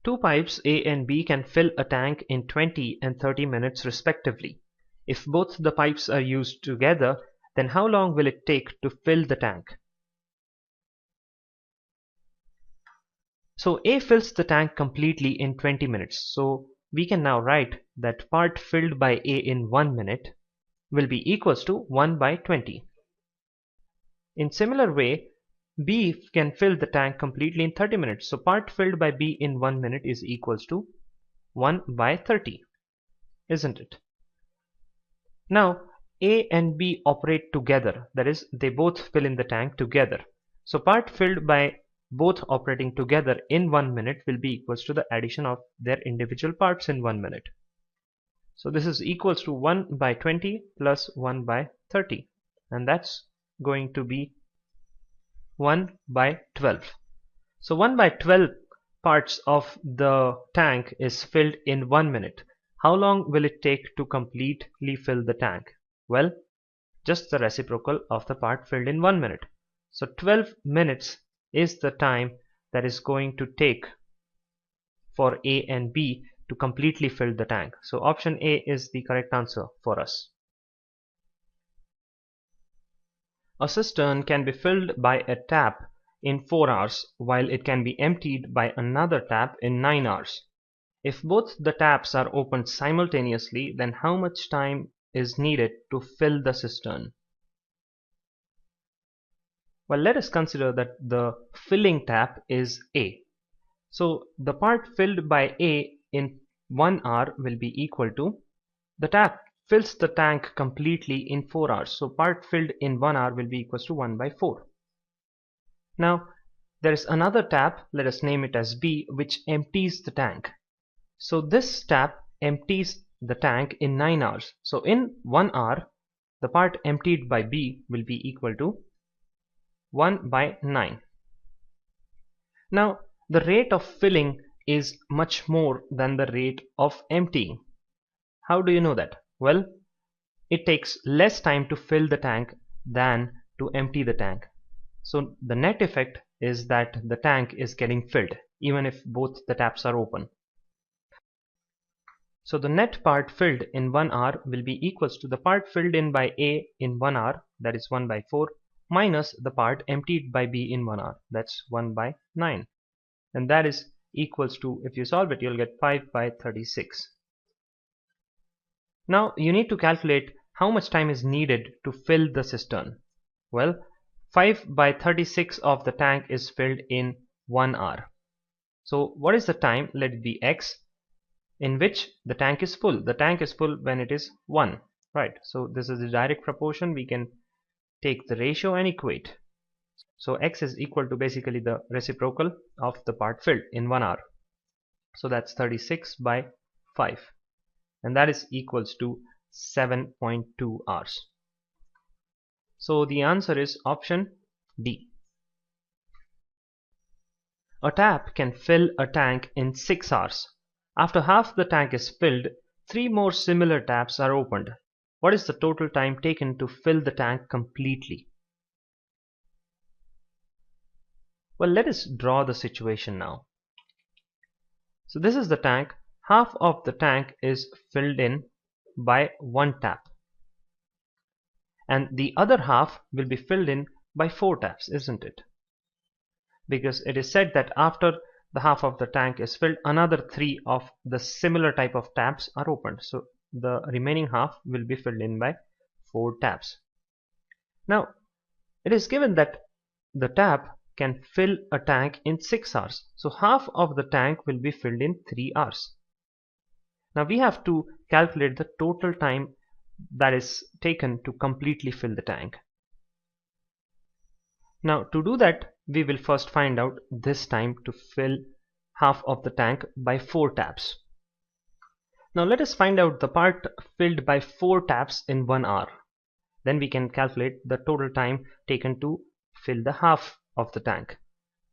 Two pipes A and B can fill a tank in 20 and 30 minutes respectively. If both the pipes are used together, then how long will it take to fill the tank? So A fills the tank completely in 20 minutes. So we can now write that part filled by A in 1 minute will be equals to 1 by 20. In similar way, B can fill the tank completely in 30 minutes. So part filled by B in 1 minute is equals to 1 by 30, isn't it? Now A and B operate together, that is, they both fill in the tank together. So part filled by both operating together in 1 minute will be equals to the addition of their individual parts in 1 minute. So this is equals to 1 by 20 plus 1 by 30, and that's going to be 1 by 12. So 1 by 12 parts of the tank is filled in 1 minute. How long will it take to completely fill the tank? Well, just the reciprocal of the part filled in 1 minute. So 12 minutes is the time that is going to take for A and B to completely fill the tank. So option A is the correct answer for us. A cistern can be filled by a tap in 4 hours, while it can be emptied by another tap in 9 hours. If both the taps are opened simultaneously, then how much time is needed to fill the cistern? Well, let us consider that the filling tap is A. So the part filled by A in 1 hour will be equal to the tap fills the tank completely in 4 hours. So part filled in 1 hour will be equals to 1 by 4. Now there is another tap, let us name it as B, which empties the tank. So this tap empties the tank in 9 hours. So in 1 hour, the part emptied by B will be equal to 1 by 9. Now the rate of filling is much more than the rate of emptying. How do you know that? Well, it takes less time to fill the tank than to empty the tank. So the net effect is that the tank is getting filled even if both the taps are open. So the net part filled in 1 hour will be equals to the part filled in by A in 1 hour, that is 1 by 4, minus the part emptied by B in 1 hour, that's 1 by 9. And that is equals to, if you solve it, you'll get 5 by 36. Now you need to calculate how much time is needed to fill the cistern. Well, 5 by 36 of the tank is filled in 1 hour. So what is the time? Let it be x, in which the tank is full. The tank is full when it is 1, right? So this is the direct proportion. We can take the ratio and equate. So x is equal to basically the reciprocal of the part filled in 1 hour. So that's 36 by 5, and that is equals to 7.2 hours. So the answer is option D. A tap can fill a tank in 6 hours. After half the tank is filled, 3 more similar taps are opened. What is the total time taken to fill the tank completely? Well, let us draw the situation now. So this is the tank. Half of the tank is filled in by 1 tap, and the other half will be filled in by 4 taps, isn't it? Because it is said that after the half of the tank is filled, another 3 of the similar type of taps are opened. So the remaining half will be filled in by 4 taps. Now it is given that the tap can fill a tank in 6 hours. So half of the tank will be filled in 3 hours. Now we have to calculate the total time that is taken to completely fill the tank. Now to do that, we will first find out this time to fill half of the tank by 4 taps. Now let us find out the part filled by 4 taps in 1 hour. Then we can calculate the total time taken to fill the half of the tank.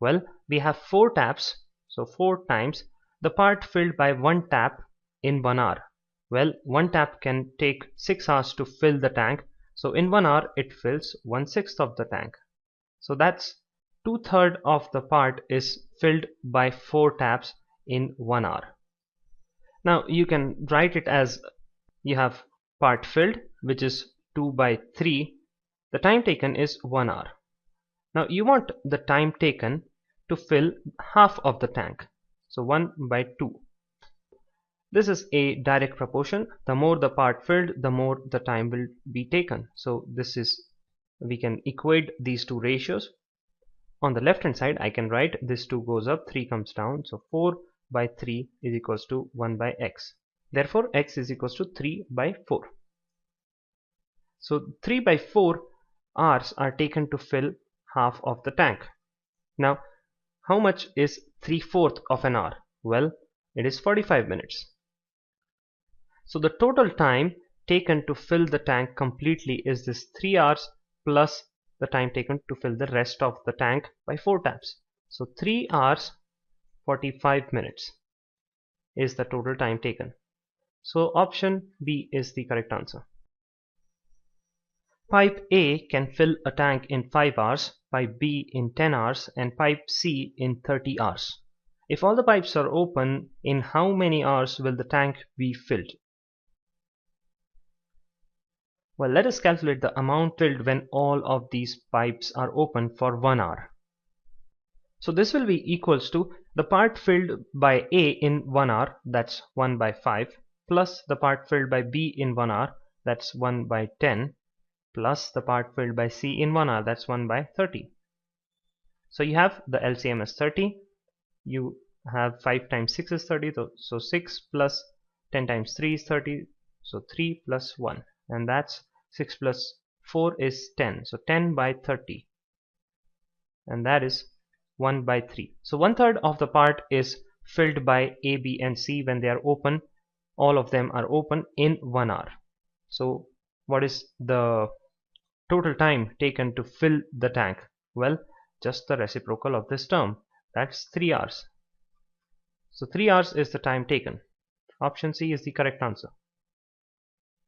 Well, we have 4 taps, so 4 times the part filled by 1 tap in 1 hour. Well, 1 tap can take 6 hours to fill the tank, so in 1 hour it fills 1/6 of the tank. So that's 2/3 of the part is filled by 4 taps in 1 hour. Now you can write it as you have part filled, which is 2 by 3. The time taken is 1 hour. Now you want the time taken to fill half of the tank. So 1 by 2. This is a direct proportion. The more the part filled, the more the time will be taken. So this is, we can equate these two ratios. On the left hand side, I can write this 2 goes up, 3 comes down. So 4 by 3 is equals to 1 by x. Therefore, x is equals to 3 by 4. So 3 by 4 hours are taken to fill half of the tank. Now, how much is 3/4 of an hour? Well, it is 45 minutes. So the total time taken to fill the tank completely is this 3 hours plus the time taken to fill the rest of the tank by 4 times. So 3 hours 45 minutes is the total time taken. So option B is the correct answer. Pipe A can fill a tank in 5 hours, pipe B in 10 hours, and pipe C in 30 hours. If all the pipes are open, in how many hours will the tank be filled? Well, let us calculate the amount filled when all of these pipes are open for 1 hour. So this will be equals to the part filled by A in 1 hour, that's 1 by 5, plus the part filled by B in 1 hour, that's 1 by 10, plus the part filled by C in 1 hour, that's 1 by 30. So you have the LCM as 30, you have 5 times 6 is 30, so 6 plus 10 times 3 is 30, so 3 plus 1, and that's 6 plus 4 is 10, so 10 by 30, and that is 1 by 3. So 1/3 of the part is filled by A, B and C when they are open. All of them are open in 1 hour. So what is the total time taken to fill the tank? Well, just the reciprocal of this term, that's 3 hours. So 3 hours is the time taken. Option C is the correct answer.